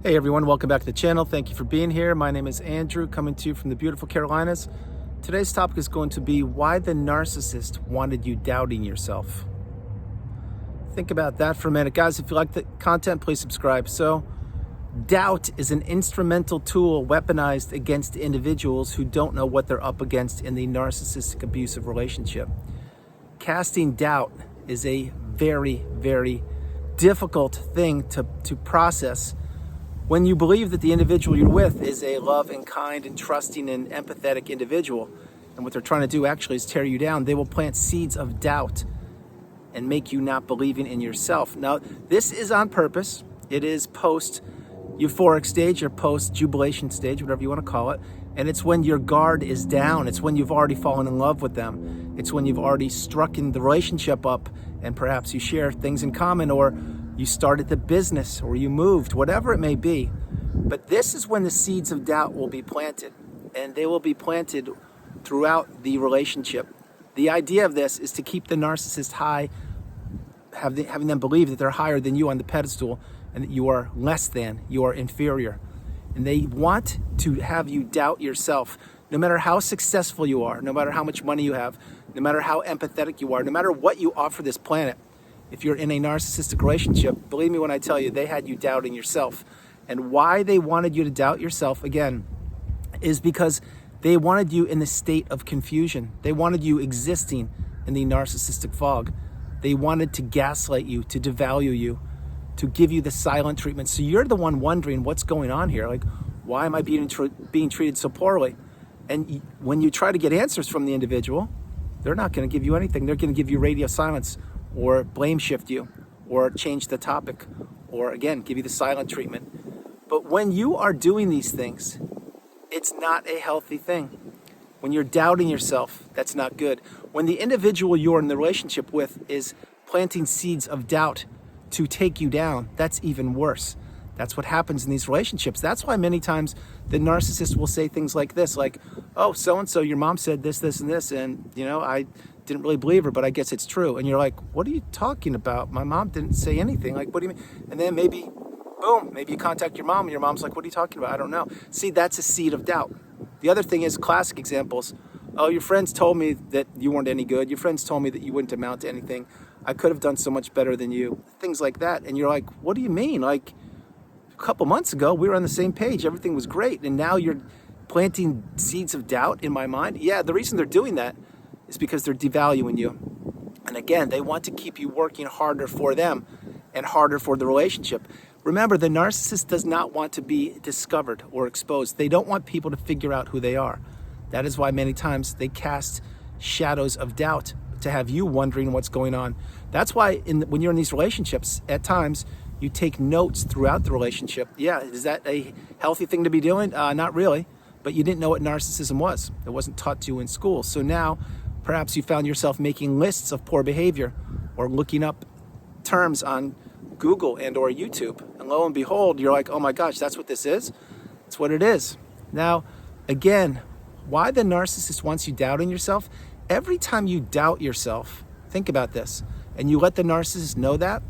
Hey everyone, welcome back to the channel. Thank you for being here. My name is Andrew, coming to you from the beautiful Carolinas. Today's topic is going to be why the narcissist wanted you doubting yourself. Think about that for a minute. Guys, if you like the content, please subscribe. So, doubt is an instrumental tool weaponized against individuals who don't know what they're up against in the narcissistic abusive relationship. Casting doubt is a very, very difficult thing to process. When you believe that the individual you're with is a loving, kind, and trusting and empathetic individual, and what they're trying to do actually is tear you down, they will plant seeds of doubt and make you not believing in yourself. Now, this is on purpose. It is post-euphoric stage or post-jubilation stage, whatever you want to call it. And it's when your guard is down. It's when you've already fallen in love with them. It's when you've already struck in the relationship up and perhaps you share things in common, or you started the business, or you moved, whatever it may be. But this is when the seeds of doubt will be planted, and they will be planted throughout the relationship. The idea of this is to keep the narcissist high, having them believe that they're higher than you on the pedestal and that you are less than, you are inferior. And they want to have you doubt yourself. No matter how successful you are, no matter how much money you have, no matter how empathetic you are, no matter what you offer this planet, if you're in a narcissistic relationship, believe me when I tell you, they had you doubting yourself. And why they wanted you to doubt yourself, again, is because they wanted you in the state of confusion. They wanted you existing in the narcissistic fog. They wanted to gaslight you, to devalue you, to give you the silent treatment. So you're the one wondering what's going on here. Like, why am I being treated so poorly? And when you try to get answers from the individual, they're not going to give you anything. They're going to give you radio silence, or blame shift you, or change the topic, or again, give you the silent treatment. But when you are doing these things, it's not a healthy thing. When you're doubting yourself, that's not good. When the individual you're in the relationship with is planting seeds of doubt to take you down, that's even worse. That's what happens in these relationships. That's why many times the narcissist will say things like this, like, oh, so-and-so, your mom said this, this, and this, and, I didn't really believe her, but I guess it's true. And you're like, what are you talking about? My mom didn't say anything. Like, what do you mean? And then maybe, boom, maybe you contact your mom, and your mom's like, what are you talking about? I don't know. See, that's a seed of doubt. The other thing is classic examples. Oh, your friends told me that you weren't any good. Your friends told me that you wouldn't amount to anything. I could have done so much better than you. Things like that. And you're like, what do you mean? Like, a couple months ago, we were on the same page. Everything was great. And now you're planting seeds of doubt in my mind. Yeah, the reason they're doing that is because they're devaluing you. And again, they want to keep you working harder for them and harder for the relationship. Remember, the narcissist does not want to be discovered or exposed. They don't want people to figure out who they are. That is why many times they cast shadows of doubt to have you wondering what's going on. That's why when you're in these relationships, at times, you take notes throughout the relationship. Yeah, is that a healthy thing to be doing? Not really, but you didn't know what narcissism was. It wasn't taught to you in school. So now, perhaps you found yourself making lists of poor behavior or looking up terms on Google and or YouTube. And lo and behold, you're like, oh my gosh, that's what this is? It's what it is. Now, again, why the narcissist wants you doubting yourself? Every time you doubt yourself, think about this, and you let the narcissist know that,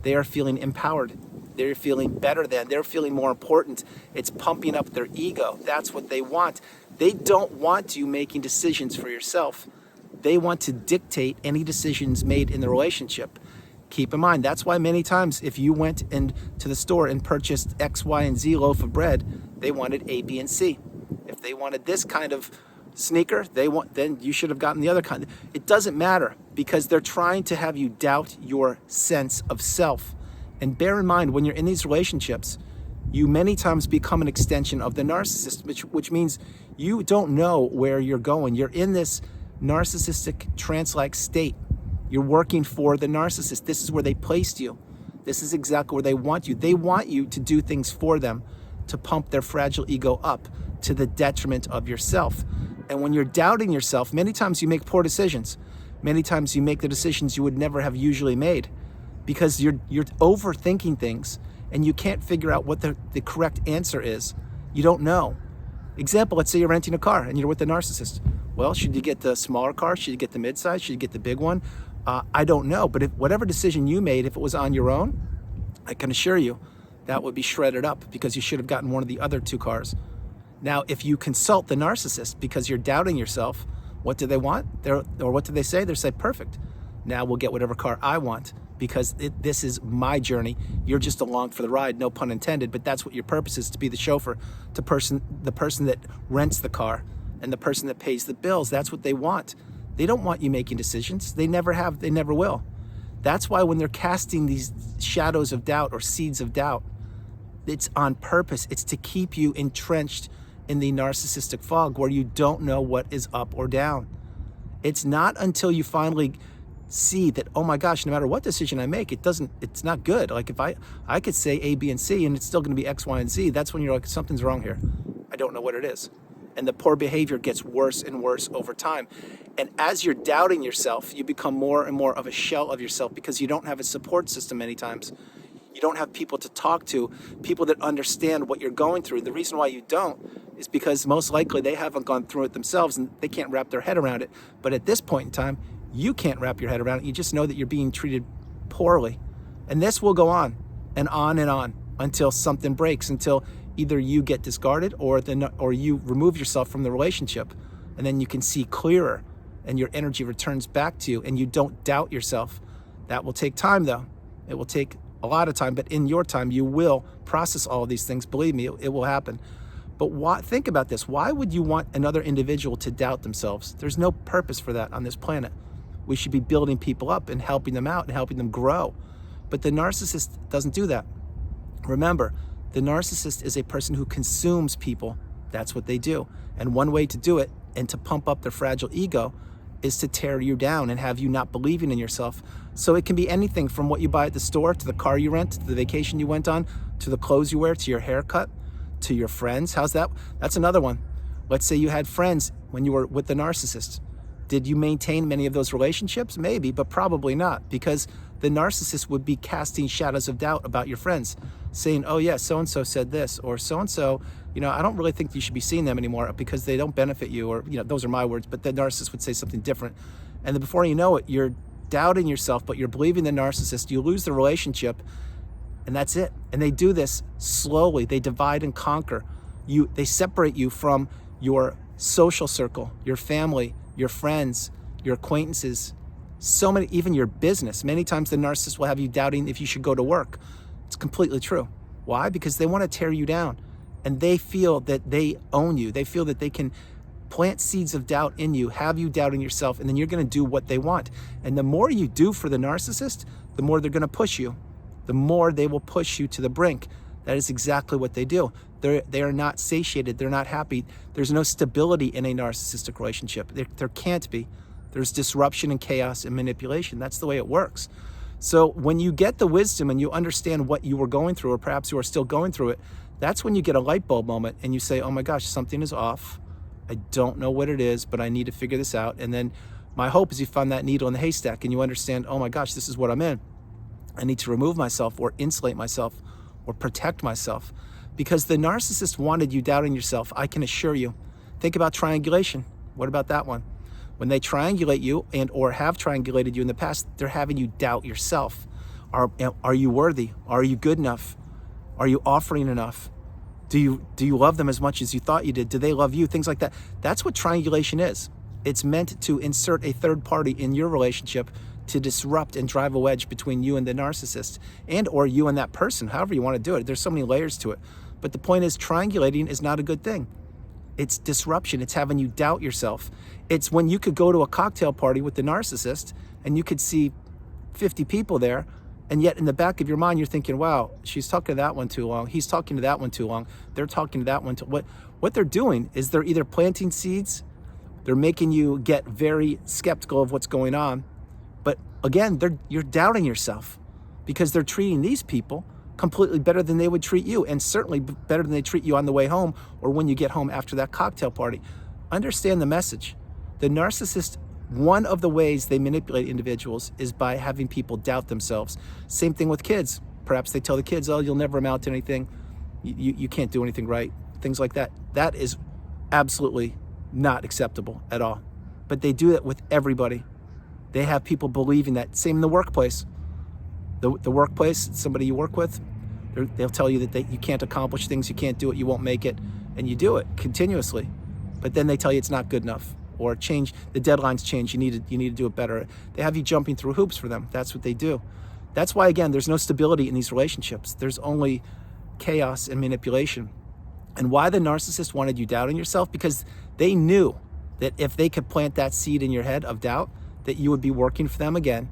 they are feeling empowered. They're feeling better than. They're feeling more important. It's pumping up their ego. That's what they want. They don't want you making decisions for yourself. They want to dictate any decisions made in the relationship. Keep in mind, that's why many times if you went into the store and purchased X, Y, and Z loaf of bread, they wanted A, B, and C. If they wanted this kind of sneaker, then you should have gotten the other kind. It doesn't matter, because they're trying to have you doubt your sense of self. And bear in mind, when you're in these relationships, you many times become an extension of the narcissist, which means you don't know where you're going. You're in this narcissistic trance-like state. You're working for the narcissist. This is where they placed you. This is exactly where they want you. They want you to do things for them, to pump their fragile ego up to the detriment of yourself. And when you're doubting yourself, many times you make poor decisions. Many times you make the decisions you would never have usually made, because you're overthinking things and you can't figure out what the correct answer is. You don't know. Example, let's say you're renting a car and you're with the narcissist. Well, should you get the smaller car? Should you get the midsize? Should you get the big one? I don't know. But if whatever decision you made, if it was on your own, I can assure you, that would be shredded up because you should have gotten one of the other 2 cars. Now, if you consult the narcissist because you're doubting yourself, what do they want? Or what do they say? They say, perfect. Now we'll get whatever car I want because this is my journey. You're just along for the ride, no pun intended, but that's what your purpose is, to be the chauffeur, the person that rents the car and the person that pays the bills. That's what they want. They don't want you making decisions. They never have, they never will. That's why when they're casting these shadows of doubt or seeds of doubt, it's on purpose. It's to keep you entrenched in the narcissistic fog where you don't know what is up or down. It's not until you finally see that, oh my gosh, no matter what decision I make, it's not good. Like if I could say A, B, and C and it's still gonna be X, Y, and Z, that's when you're like, something's wrong here. I don't know what it is. And the poor behavior gets worse and worse over time. And as you're doubting yourself, you become more and more of a shell of yourself because you don't have a support system many times. You don't have people to talk to, people that understand what you're going through. The reason why you don't is because most likely they haven't gone through it themselves and they can't wrap their head around it. But at this point in time, you can't wrap your head around it. You just know that you're being treated poorly. And this will go on and on until something breaks, until either you get discarded or you remove yourself from the relationship. And then you can see clearer and your energy returns back to you and you don't doubt yourself. That will take time though. It will take a lot of time, but in your time, you will process all of these things. Believe me, it will happen. But think about this. Why would you want another individual to doubt themselves? There's no purpose for that on this planet. We should be building people up and helping them out and helping them grow. But the narcissist doesn't do that. Remember, the narcissist is a person who consumes people. That's what they do. And one way to do it and to pump up their fragile ego is to tear you down and have you not believing in yourself. So it can be anything from what you buy at the store, to the car you rent, to the vacation you went on, to the clothes you wear, to your haircut, to your friends. How's that? That's another one. Let's say you had friends when you were with the narcissist. Did you maintain many of those relationships? Maybe, but probably not, because the narcissist would be casting shadows of doubt about your friends, saying, oh yeah, so-and-so said this, or so-and-so, I don't really think you should be seeing them anymore because they don't benefit you, or, those are my words, but the narcissist would say something different. And then before you know it, you're doubting yourself, but you're believing the narcissist, you lose the relationship, and that's it. And they do this slowly. They divide and conquer. They separate you from your social circle, your family, your friends, your acquaintances, so many, even your business. Many times the narcissist will have you doubting if you should go to work. It's completely true. Why? Because they want to tear you down and they feel that they own you. They feel that they can plant seeds of doubt in you, have you doubting yourself, and then you're going to do what they want. And the more you do for the narcissist, the more they're going to push you. The more they will push you to the brink. That is exactly what they do. They are not satiated. They're not happy. There's no stability in a narcissistic relationship. There can't be. There's disruption and chaos and manipulation. That's the way it works. So when you get the wisdom and you understand what you were going through, or perhaps you are still going through it, that's when you get a light bulb moment and you say, oh my gosh, something is off. I don't know what it is, but I need to figure this out. And then my hope is you find that needle in the haystack and you understand, oh my gosh, this is what I'm in. I need to remove myself or insulate myself or protect myself, because the narcissist wanted you doubting yourself. I can assure you. Think about triangulation. What about that one? When they triangulate you and or have triangulated you in the past, they're having you doubt yourself. Are you worthy? Are you good enough? Are you offering enough? Do you love them as much as you thought you did? Do they love you? Things like that. That's what triangulation is. It's meant to insert a third party in your relationship to disrupt and drive a wedge between you and the narcissist, and or you and that person, however you want to do it. There's so many layers to it. But the point is, triangulating is not a good thing. It's disruption. It's having you doubt yourself. It's when you could go to a cocktail party with the narcissist and you could see 50 people there, and yet in the back of your mind you're thinking, wow, she's talking to that one too long, he's talking to that one too long, they're talking to that one too. What they're doing is they're either planting seeds, they're making you get very skeptical of what's going on, but again, you're doubting yourself because they're treating these people completely better than they would treat you, and certainly better than they treat you on the way home or when you get home after that cocktail party. Understand the message. The narcissist, one of the ways they manipulate individuals is by having people doubt themselves. Same thing with kids. Perhaps they tell the kids, oh, you'll never amount to anything. You can't do anything right. Things like that. That is absolutely not acceptable at all. But they do it with everybody. They have people believing that. Same in the workplace. The workplace, somebody you work with, They'll tell you that you can't accomplish things, you can't do it, you won't make it, and you do it continuously. But then they tell you it's not good enough, or change, the deadlines change, you need to do it better. They have you jumping through hoops for them. That's what they do. That's why, again, there's no stability in these relationships. There's only chaos and manipulation. And why the narcissist wanted you doubting yourself? Because they knew that if they could plant that seed in your head of doubt, that you would be working for them again.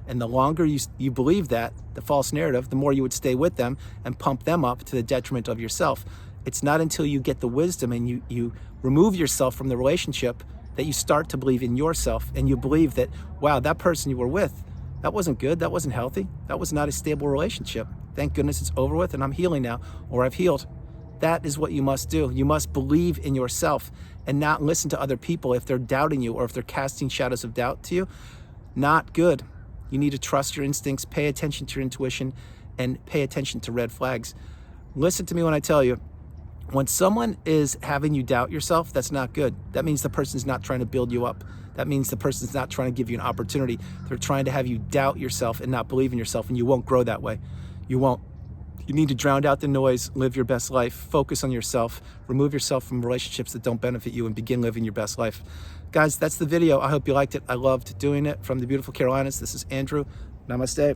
And the longer you believe that, the false narrative, the more you would stay with them and pump them up to the detriment of yourself. It's not until you get the wisdom and you remove yourself from the relationship that you start to believe in yourself, and you believe that, wow, that person you were with, that wasn't good, that wasn't healthy, that was not a stable relationship. Thank goodness it's over with and I'm healing now, or I've healed. That is what you must do. You must believe in yourself and not listen to other people if they're doubting you or if they're casting shadows of doubt to you. Not good. You need to trust your instincts, pay attention to your intuition, and pay attention to red flags. Listen to me when I tell you, when someone is having you doubt yourself, that's not good. That means the person's not trying to build you up. That means the person's not trying to give you an opportunity. They're trying to have you doubt yourself and not believe in yourself, and you won't grow that way. You won't. You need to drown out the noise, live your best life, focus on yourself, remove yourself from relationships that don't benefit you, and begin living your best life. Guys, that's the video. I hope you liked it. I loved doing it. From the beautiful Carolinas, this is Andrew. Namaste.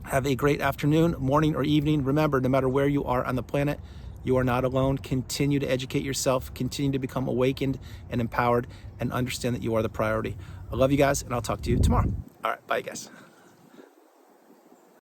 Have a great afternoon, morning, or evening. Remember, no matter where you are on the planet, you are not alone. Continue to educate yourself, continue to become awakened and empowered, and understand that you are the priority. I love you guys, and I'll talk to you tomorrow. All right, bye, guys.